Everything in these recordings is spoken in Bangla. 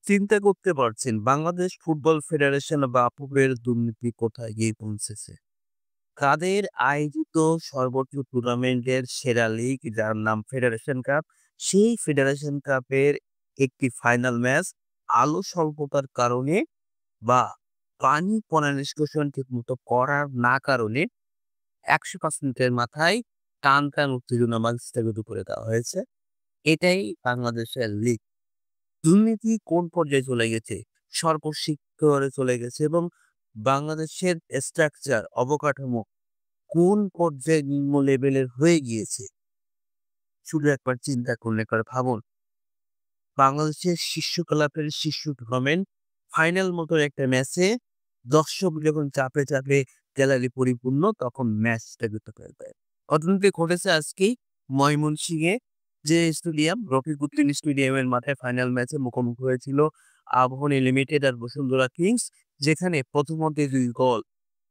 চিন্তা করতে পারছেন বাংলাদেশ ফুটবল ফেডারেশন বা আপুপের দুর্নীতি কোথায় গিয়ে পৌঁছেছে? কাদের আয়োজিত সর্বোচ্চ টুর্নামেন্টের সেরা লীগ যার নাম ফেডারেশন কাপ, সেই ফেডারেশন কাপের একটি ফাইনাল ম্যাচ আলো স্বল্পতার কারণে বা পানি কণা নিষ্কাশন ঠিকমতো করার না কারণে ১০৫ মিনিটের মাথায় টান উত্তেজনা ম্যাচটাকে করে দেওয়া হয়েছে। এটাই বাংলাদেশের লীগ। দুর্নীতি কোন পর্যায়ে চলে গেছে? সর্বশিক্ষরে চলে গেছে এবং বাংলাদেশের স্ট্রাকচার, অবকাঠামো কোন পর্যায়ে নিম্ন লেভেলের হয়ে গিয়েছে? শুধু একবার চিন্তা করলে একবার ভাবুন। বাংলাদেশের শীর্ষ ক্লাবের শীর্ষ টুর্নামেন্ট ফাইনাল মতো একটা ম্যাচে দর্শক যখন চাপে গ্যালারি পরিপূর্ণ তখন ম্যাচটা কিন্তু হয়ে যায়। ঘটনাটি ঘটেছে আজকেই ময়মনসিংহে যে স্টেডিয়াম রফিকুদ্দিন স্টেডিয়ামের মাঠে ফাইনাল ম্যাচে মুখোমুখি হয়েছিল আবাহনী লিমিটেড আর বসুন্ধরা কিংস, যেখানে প্রথমার্ধে ২ গোল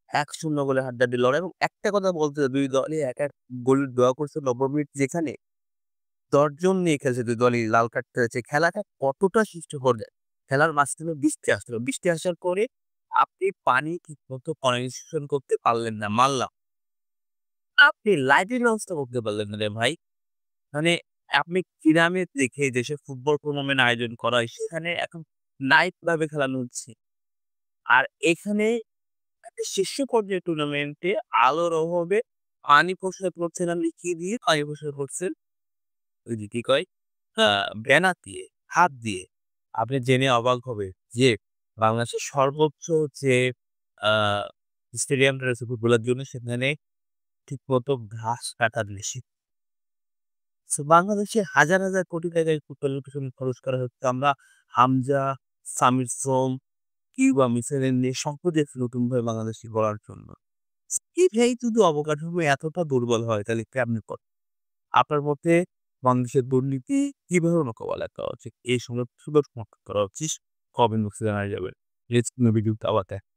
১-০ গোলে হাড্ডাহাড্ডি লড়াই এবং একটা কথা বলতে ২ দলই এক গোলের দোয়া করছে ৯০ মিনিট, যেখানে ১০ জন নিয়ে খেলছে ২ দলই লাল কার্ড খেলেছে। খেলাটা কতটা সুষ্ঠুকর যায়। খেলার মাঝখানে বৃষ্টি আসছিল। বৃষ্টি আসার পরে আপনি পানি ঠিকমতো কনডিশন করতে পারলেন না। মানলাম। আপনি লাইটের ব্যবস্থা করতে পারলেন না রে ভাই। মানে আপনি গ্রামে দেখে দেশে ফুটবল টুর্নামেন্ট আয়োজন করা হয়, সেখানে এখন নাইট ক্লাবে খেলানো হচ্ছে। আর এখানে একটা শীর্ষ পর্যায়ের টুর্নামেন্টে আলোর অভাবে পানি প্রসার করছেন আপনি কি দিয়ে? পানি প্রসার করছেন ওই যে কি কয়? ব্যানার দিয়ে, হাত দিয়ে। আপনি জেনে অবাক হবেন যে বাংলাদেশের সর্বোচ্চ যে আ স্টেডিয়ামটা রয়েছে ফুটবলের জন্য সেখানে ঠিকমতো ঘাস কাটা নিষিদ্ধ। সো বাংলাদেশে হাজার কোটি টাকায় ফুটবলের পেছনে খরচ করা হচ্ছে। আমরা হামজা, সামির সোম, কিংবা মিসেলের নিয়ে সম্পদ দেখছি নতুনভাবে বাংলাদেশকে গড়ার জন্য। এটাই যদি অবকাঠামো এতটা দুর্বল হয় তাহলে কেমনে আপনার মতে বাংলাদেশের দুর্নীতি কিভাবে মোকাবেলা করা উচিত? এই সমস্যাগুলো সমাধান করা উচিত কবে জানা যাবে। লেটস ভিডিওতে আবার দেখা